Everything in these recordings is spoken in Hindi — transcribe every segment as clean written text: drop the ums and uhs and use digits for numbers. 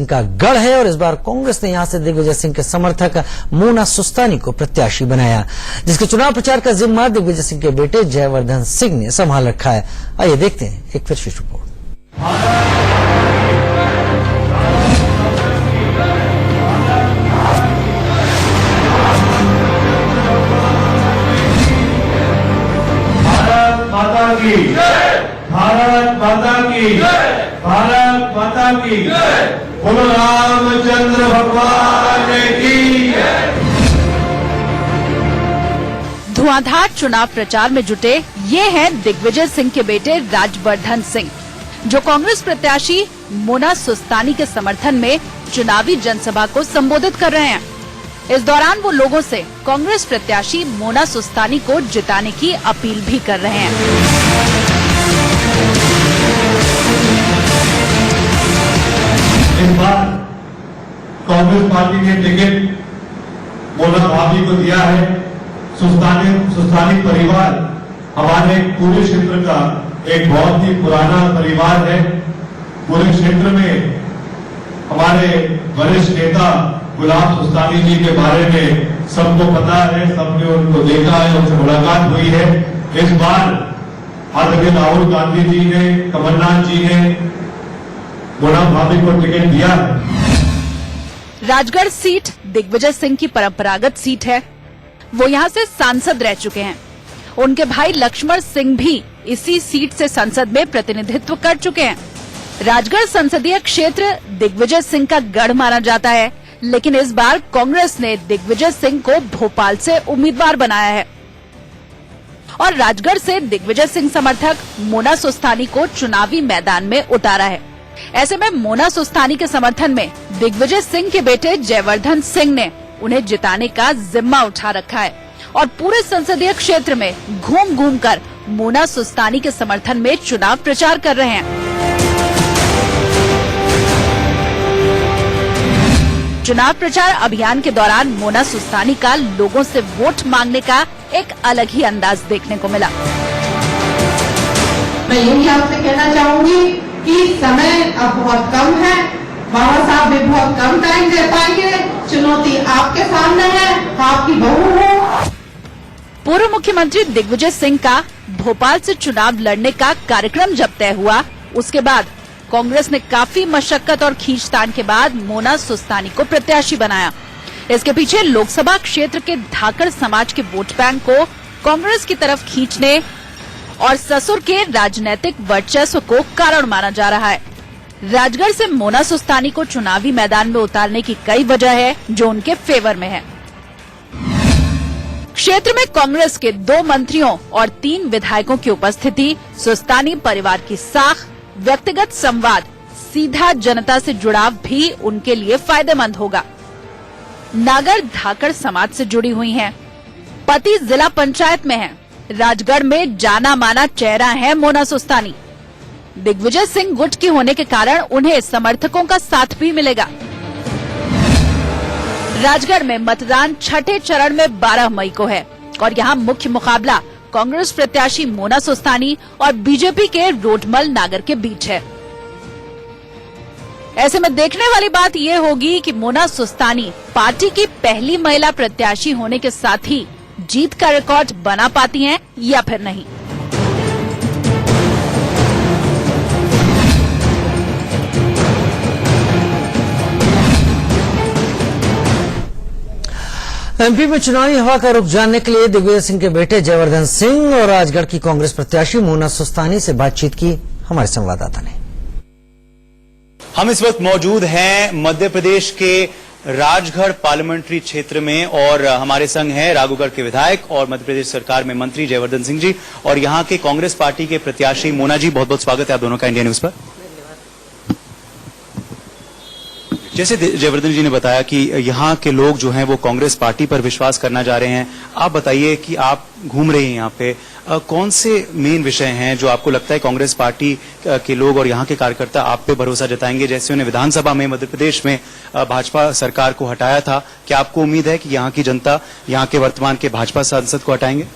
सिंह का गढ़ है और इस बार कांग्रेस ने यहां से दिग्विजय सिंह के समर्थक मोना सुस्तानी को प्रत्याशी बनाया, जिसके चुनाव प्रचार का जिम्मा दिग्विजय सिंह के बेटे जयवर्धन सिंह ने संभाल रखा है। आइए देखते हैं एक विशेष रिपोर्ट। भारत माता की जय, भारत माता की जय, बोलो रामचंद्र भगवान की जय। धुआंधार चुनाव प्रचार में जुटे ये हैं दिग्विजय सिंह के बेटे राजवर्धन सिंह, जो कांग्रेस प्रत्याशी मोना सुस्तानी के समर्थन में चुनावी जनसभा को संबोधित कर रहे हैं। इस दौरान वो लोगों से कांग्रेस प्रत्याशी मोना सुस्तानी को जिताने की अपील भी कर रहे हैं। इस बार कांग्रेस पार्टी ने टिकट मोना भाभी को दिया है। सुस्तानी परिवार हमारे पूरे क्षेत्र का एक बहुत ही पुराना परिवार है। पूरे क्षेत्र में हमारे वरिष्ठ नेता गुलाब सुस्तानी जी के बारे में सबको पता है, सबने उनको देखा है, उनसे मुलाकात हुई है। इस बार आदरणीय राहुल गांधी जी ने, कमलनाथ जी ने मोना भाभी को टिकट दिया है। राजगढ़ सीट दिग्विजय सिंह की परंपरागत सीट है। वो यहां से सांसद रह चुके हैं। उनके भाई लक्ष्मण सिंह भी इसी सीट से संसद में प्रतिनिधित्व कर चुके हैं। राजगढ़ संसदीय क्षेत्र दिग्विजय सिंह का गढ़ माना जाता है, लेकिन इस बार कांग्रेस ने दिग्विजय सिंह को भोपाल से उम्मीदवार बनाया है और राजगढ़ से दिग्विजय सिंह समर्थक मोना सुस्तानी को चुनावी मैदान में उतारा है। ऐसे में मोना सुस्तानी के समर्थन में दिग्विजय सिंह के बेटे जयवर्धन सिंह ने उन्हें जिताने का जिम्मा उठा रखा है और पूरे संसदीय क्षेत्र में घूम घूम कर मोना सुस्तानी के समर्थन में चुनाव प्रचार कर रहे हैं। चुनाव प्रचार अभियान के दौरान मोना सुस्तानी का लोगों से वोट मांगने का एक अलग ही अंदाज देखने को मिला। मैं यही आपसे कहना चाहूंगी कि समय अब बहुत कम है, बाबा साहब भी बहुत कम टाइम दे पाएंगे। चुनौती आपके सामने है, आपकी बहू हो। पूर्व मुख्यमंत्री दिग्विजय सिंह का भोपाल से चुनाव लड़ने का कार्यक्रम जब तय हुआ, उसके बाद कांग्रेस ने काफी मशक्कत और खींचतान के बाद मोना सुस्तानी को प्रत्याशी बनाया। इसके पीछे लोकसभा क्षेत्र के धाकड़ समाज के वोट बैंक को कांग्रेस की तरफ खींचने और ससुर के राजनीतिक वर्चस्व को कारण माना जा रहा है। राजगढ़ से मोना सुस्तानी को चुनावी मैदान में उतारने की कई वजह है जो उनके फेवर में है। क्षेत्र में कांग्रेस के 2 मंत्रियों और 3 विधायकों की उपस्थिति, सुस्तानी परिवार की साख, व्यक्तिगत संवाद, सीधा जनता से जुड़ाव भी उनके लिए फायदेमंद होगा। नागर धाकड़ समाज से जुड़ी हुई हैं, पति जिला पंचायत में हैं। राजगढ़ में जाना माना चेहरा है मोना सुस्तानी। दिग्विजय सिंह गुट की होने के कारण उन्हें समर्थकों का साथ भी मिलेगा। राजगढ़ में मतदान छठे चरण में 12 मई को है और यहाँ मुख्य मुकाबला कांग्रेस प्रत्याशी मोना सुस्तानी और बीजेपी के रोडमल नागर के बीच है। ऐसे में देखने वाली बात ये होगी कि मोना सुस्तानी पार्टी की पहली महिला प्रत्याशी होने के साथ ही जीत का रिकॉर्ड बना पाती हैं या फिर नहीं। एमपी में चुनावी हवा का रुख जानने के लिए दिग्विजय सिंह के बेटे जयवर्धन सिंह और राजगढ़ की कांग्रेस प्रत्याशी मोना सुस्तानी से बातचीत की हमारे संवाददाता ने। हम इस वक्त मौजूद हैं मध्य प्रदेश के राजगढ़ पार्लियामेंट्री क्षेत्र में और हमारे संग हैं राघोगढ़ के विधायक और मध्य प्रदेश सरकार में मंत्री जयवर्धन सिंह जी और यहाँ के कांग्रेस पार्टी के प्रत्याशी मोना जी। बहुत बहुत स्वागत है आप दोनों का इंडिया न्यूज पर। जैसे जयवर्धन जी ने बताया कि यहाँ के लोग जो हैं वो कांग्रेस पार्टी पर विश्वास करना जा रहे हैं। आप बताइए कि आप घूम रहे हैं यहाँ पे, कौन से मेन विषय हैं जो आपको लगता है कांग्रेस पार्टी के लोग और यहाँ के कार्यकर्ता आप पे भरोसा जताएंगे? जैसे उन्हें विधानसभा में मध्य प्रदेश में भाजपा सरकार को हटाया था, क्या आपको उम्मीद है कि यहाँ की जनता यहाँ के वर्तमान के भाजपा सांसद को हटाएंगे?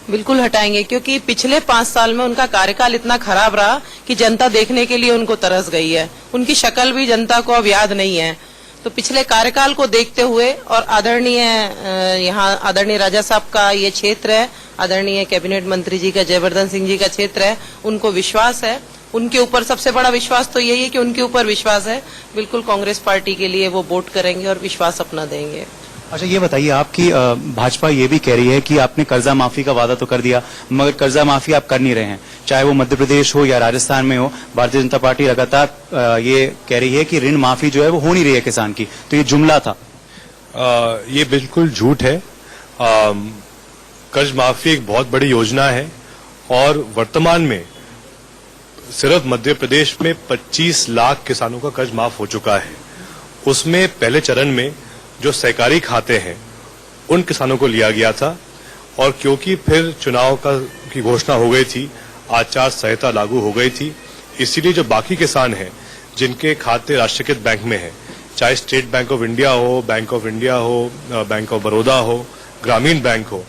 बिल्कुल हटाएंगे, क्योंकि पिछले 5 साल में उनका कार्यकाल इतना खराब रहा कि जनता देखने के लिए उनको तरस गई है। उनकी शक्ल भी जनता को अब याद नहीं है। तो पिछले कार्यकाल को देखते हुए और आदरणीय राजा साहब का ये क्षेत्र है, आदरणीय कैबिनेट मंत्री जी का जयवर्धन सिंह जी का क्षेत्र है, उनको विश्वास है, उनके ऊपर सबसे बड़ा विश्वास तो यही है कि उनके ऊपर विश्वास है। बिल्कुल कांग्रेस पार्टी के लिए वो वोट करेंगे और विश्वास अपना देंगे। अच्छा, ये बताइए, आपकी भाजपा ये भी कह रही है कि आपने कर्जा माफी का वादा तो कर दिया, मगर कर्जा माफी आप कर नहीं रहे हैं। चाहे वो मध्य प्रदेश हो या राजस्थान में हो, भारतीय जनता पार्टी लगातार ये कह रही है कि ऋण माफी जो है वो हो नहीं रही है किसान की। तो ये जुमला था। ये बिल्कुल झूठ है। कर्ज माफी एक बहुत बड़ी योजना है और वर्तमान में सिर्फ मध्य प्रदेश में 25 लाख किसानों का कर्ज माफ हो चुका है। उसमें पहले चरण में जो सहकारी खाते हैं उन किसानों को लिया गया था, और क्योंकि फिर चुनाव की घोषणा हो गई थी, आचार संहिता लागू हो गई थी, इसीलिए जो बाकी किसान हैं जिनके खाते राष्ट्रीयकृत बैंक में हैं, चाहे स्टेट बैंक ऑफ इंडिया हो, बैंक ऑफ इंडिया हो, बैंक ऑफ बड़ौदा हो, ग्रामीण बैंक हो,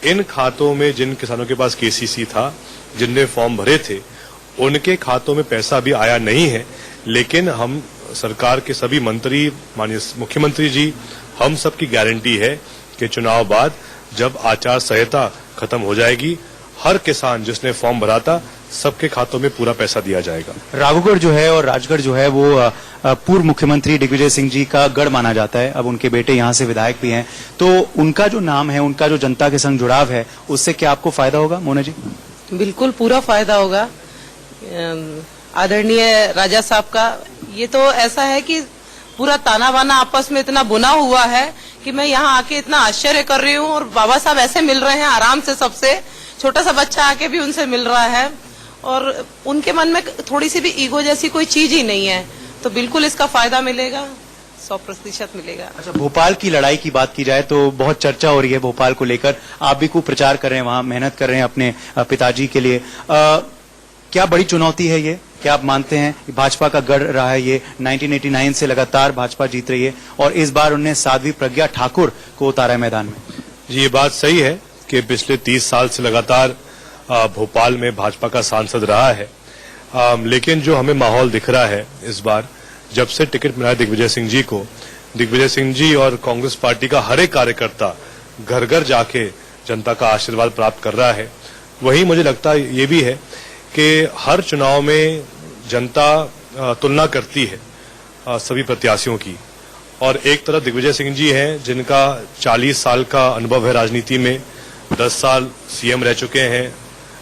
इन खातों में जिन किसानों के पास केसीसी था, जिनने फॉर्म भरे थे, उनके खातों में पैसा अभी आया नहीं है। लेकिन हम सरकार के सभी मंत्री, माननीय मुख्यमंत्री जी, हम सब की गारंटी है कि चुनाव बाद जब आचार संहिता खत्म हो जाएगी, हर किसान जिसने फॉर्म भरा था सबके खातों में पूरा पैसा दिया जाएगा। राघवगढ़ जो है और राजगढ़ जो है वो पूर्व मुख्यमंत्री दिग्विजय सिंह जी का गढ़ माना जाता है। अब उनके बेटे यहाँ से विधायक भी हैं, तो उनका जो नाम है, उनका जो जनता के संग जुड़ाव है, उससे क्या आपको फायदा होगा मोना जी? बिल्कुल पूरा फायदा होगा। आदरणीय राजा साहब का ये तो ऐसा है कि पूरा ताना बाना आपस में इतना बुना हुआ है कि मैं यहाँ आके इतना आश्चर्य कर रही हूँ। और बाबा साहब ऐसे मिल रहे हैं आराम से, सबसे छोटा सा बच्चा आके भी उनसे मिल रहा है, और उनके मन में थोड़ी सी भी ईगो जैसी कोई चीज ही नहीं है। तो बिल्कुल इसका फायदा मिलेगा, 100% मिलेगा। अच्छा, भोपाल की लड़ाई की बात की जाए तो बहुत चर्चा हो रही है भोपाल को लेकर। आप भी खूब प्रचार कर रहे हैं, वहां मेहनत कर रहे हैं अपने पिताजी के लिए। क्या बड़ी चुनौती है ये? क्या आप मानते हैं भाजपा का गढ़ रहा है ये? 1989 से लगातार भाजपा जीत रही है और इस बार उन्होंने साध्वी प्रज्ञा ठाकुर को उतारा है मैदान में। जी, ये बात सही है कि पिछले 30 साल से लगातार भोपाल में भाजपा का सांसद रहा है। लेकिन जो हमें माहौल दिख रहा है इस बार, जब से टिकट मिला है दिग्विजय सिंह जी को, दिग्विजय सिंह जी और कांग्रेस पार्टी का हर एक कार्यकर्ता घर घर जाके जनता का आशीर्वाद प्राप्त कर रहा है। वहीं मुझे लगता है ये भी है कि हर चुनाव में जनता तुलना करती है सभी प्रत्याशियों की, और एक तरफ दिग्विजय सिंह जी हैं जिनका 40 साल का अनुभव है राजनीति में, 10 साल सीएम रह चुके हैं,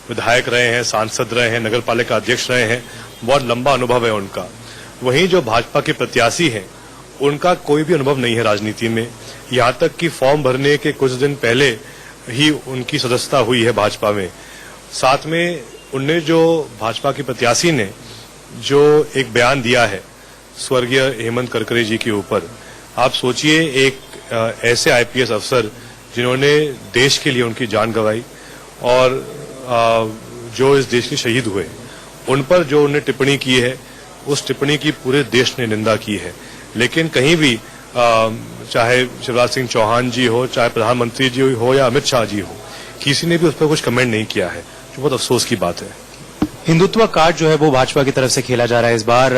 विधायक रहे हैं, सांसद रहे हैं, नगर पालिका अध्यक्ष रहे हैं, बहुत लंबा अनुभव है उनका। वहीं जो भाजपा के प्रत्याशी हैं उनका कोई भी अनुभव नहीं है राजनीति में, यहाँ तक कि फॉर्म भरने के कुछ दिन पहले ही उनकी सदस्यता हुई है भाजपा में। साथ में उनने जो भाजपा के प्रत्याशी ने जो एक बयान दिया है स्वर्गीय हेमंत करकरे जी के ऊपर, आप सोचिए, एक ऐसे आईपीएस अफसर जिन्होंने देश के लिए उनकी जान गंवाई और जो इस देश के शहीद हुए, उन पर जो उन्होंने टिप्पणी की है, उस टिप्पणी की पूरे देश ने निंदा की है। लेकिन कहीं भी चाहे शिवराज सिंह चौहान जी हो, चाहे प्रधानमंत्री जी हो या अमित शाह जी हो, किसी ने भी उस पर कुछ कमेंट नहीं किया है, जो बहुत अफसोस की बात है। हिंदुत्व कार्ड जो है वो भाजपा की तरफ से खेला जा रहा है इस बार,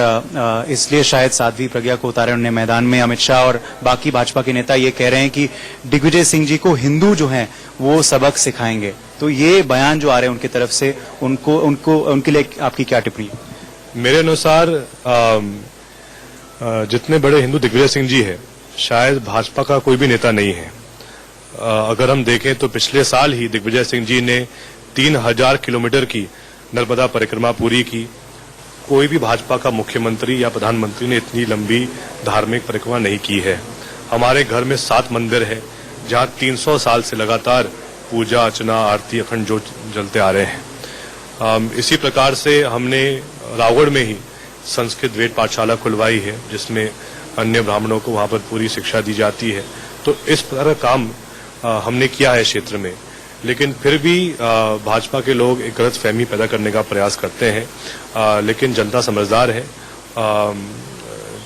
इसलिए शायद साध्वी प्रज्ञा को उतारे उन्होंने मैदान में। अमित शाह और बाकी भाजपा के नेता ये कह रहे हैं कि दिग्विजय सिंह जी को हिंदू जो हैं वो सबक सिखाएंगे। तो ये बयान जो आ रहे हैं उनकी तरफ से, उनके लिए आपकी क्या टिप्पणी? मेरे अनुसार जितने बड़े हिंदू दिग्विजय सिंह जी है, शायद भाजपा का कोई भी नेता नहीं है। अगर हम देखें तो पिछले साल ही दिग्विजय सिंह जी ने 3000 किलोमीटर की नर्मदा परिक्रमा पूरी की। कोई भी भाजपा का मुख्यमंत्री या प्रधानमंत्री ने इतनी लंबी धार्मिक परिक्रमा नहीं की है। हमारे घर में 7 मंदिर है जहां 300 साल से लगातार पूजा अर्चना आरती अखंड ज्योत जलते आ रहे हैं। इसी प्रकार से हमने रावगढ़ में ही संस्कृत वेद पाठशाला खुलवाई है, जिसमें अन्य ब्राह्मणों को वहां पर पूरी शिक्षा दी जाती है। तो इस प्रकार का काम हमने किया है क्षेत्र में। लेकिन फिर भी भाजपा के लोग एक गलत फहमी पैदा करने का प्रयास करते हैं। लेकिन जनता समझदार है,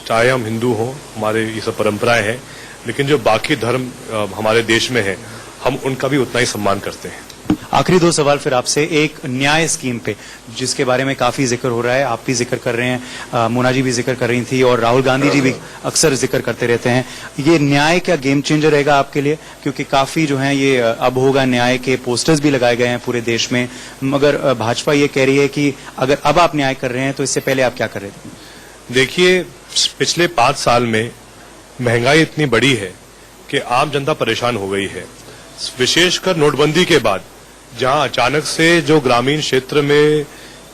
चाहे हम हिंदू हों, हमारे ये सब परंपराएं हैं, लेकिन जो बाकी धर्म हमारे देश में है, हम उनका भी उतना ही सम्मान करते हैं। आखिरी दो सवाल फिर आपसे। एक न्याय स्कीम पे जिसके बारे में काफी जिक्र हो रहा है, आप भी जिक्र कर रहे हैं, मोना जी भी जिक्र कर रही थी और राहुल गांधी जी भी अक्सर जिक्र करते रहते हैं। ये न्याय क्या गेम चेंजर रहेगा आपके लिए? क्योंकि काफी जो है ये अब होगा, न्याय के पोस्टर्स भी लगाए गए हैं पूरे देश में, मगर भाजपा ये कह रही है कि अगर अब आप न्याय कर रहे हैं तो इससे पहले आप क्या कर रहे थे? देखिए, पिछले 5 साल में महंगाई इतनी बड़ी है कि आम जनता परेशान हो गई है। विशेषकर नोटबंदी के बाद, जहां अचानक से जो ग्रामीण क्षेत्र में,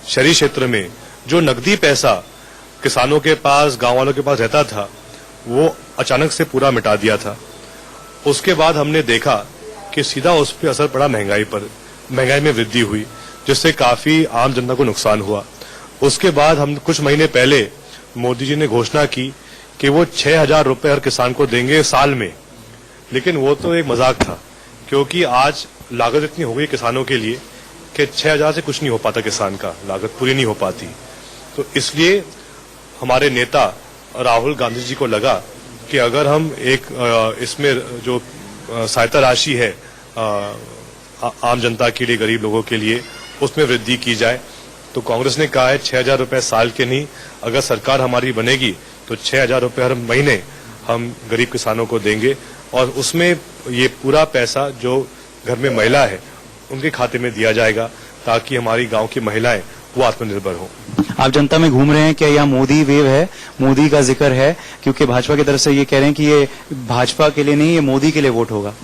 शहरी क्षेत्र में जो नकदी पैसा किसानों के पास, गांव वालों के पास रहता था, वो अचानक से पूरा मिटा दिया था। उसके बाद हमने देखा कि सीधा उस पर असर पड़ा महंगाई पर, महंगाई में वृद्धि हुई, जिससे काफी आम जनता को नुकसान हुआ। उसके बाद हम कुछ महीने पहले मोदी जी ने घोषणा की कि वो 6,000 रुपए हर किसान को देंगे साल में, लेकिन वो तो एक मजाक था, क्योंकि आज लागत इतनी हो गई किसानों के लिए कि 6,000 से कुछ नहीं हो पाता, किसान का लागत पूरी नहीं हो पाती। तो इसलिए हमारे नेता राहुल गांधी जी को लगा कि अगर हम एक इसमें जो सहायता राशि है आम जनता के लिए, गरीब लोगों के लिए, उसमें वृद्धि की जाए। तो कांग्रेस ने कहा है 6,000 रुपए साल के नहीं, अगर सरकार हमारी बनेगी तो 6,000 रुपए हर महीने हम गरीब किसानों को देंगे, और उसमें ये पूरा पैसा जो घर में महिला है उनके खाते में दिया जाएगा, ताकि हमारी गांव की महिलाएं वो आत्मनिर्भर हो। आप जनता में घूम रहे हैं, क्या यहाँ मोदी वेव है, मोदी का जिक्र है? क्योंकि भाजपा की तरफ से ये कह रहे हैं कि ये भाजपा के लिए नहीं, ये मोदी के लिए वोट होगा।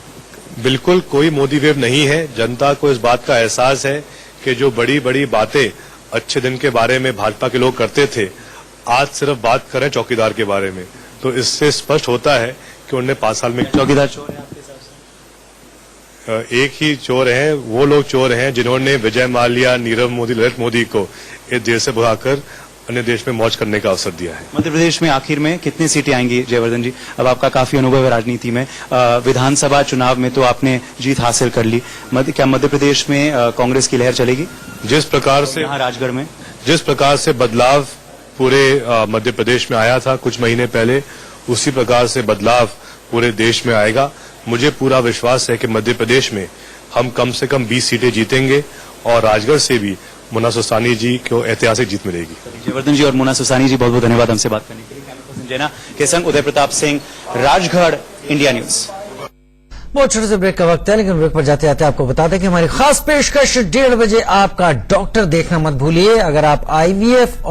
बिल्कुल कोई मोदी वेव नहीं है। जनता को इस बात का एहसास है कि जो बड़ी बड़ी बातें अच्छे दिन के बारे में भाजपा के लोग करते थे, आज सिर्फ बात करें चौकीदार के बारे में, तो इससे स्पष्ट होता है कि उन्होंने 5 साल में चौकीदार चोर है आपके हिसाब से? एक ही चोर हैं, वो लोग चोर हैं जिन्होंने विजय माल्या, नीरव मोदी, ललित मोदी को इस देश से भगाकर अन्य देश में मौज करने का अवसर दिया है। मध्य प्रदेश में आखिर में कितनी सीटें आएंगी जयवर्धन जी? अब आपका काफी अनुभव है राजनीति में, विधानसभा चुनाव में तो आपने जीत हासिल कर ली, क्या मध्य प्रदेश में कांग्रेस की लहर चलेगी? जिस प्रकार से यहाँ राजगढ़ में जिस प्रकार से बदलाव पूरे मध्य प्रदेश में आया था कुछ महीने पहले, उसी प्रकार से बदलाव पूरे देश में आएगा। मुझे पूरा विश्वास है कि मध्य प्रदेश में हम कम से कम 20 सीटें जीतेंगे, और राजगढ़ से भी मोना सुस्तानी जी को ऐतिहासिक जीत मिलेगी। जयवर्धन जी और मोना सुस्तानी जी, बहुत बहुत धन्यवाद हमसे बात करने के लिए। कैमरा पर्सन जैना के संग उदय प्रताप सिंह, राजगढ़, इंडिया न्यूज। बहुत छोटे से ब्रेक का वक्त है, लेकिन ब्रेक पर जाते जाते आपको बता दें कि हमारी खास पेशकश 1:30 बजे आपका डॉक्टर देखना मत भूलिए। अगर आप IVF और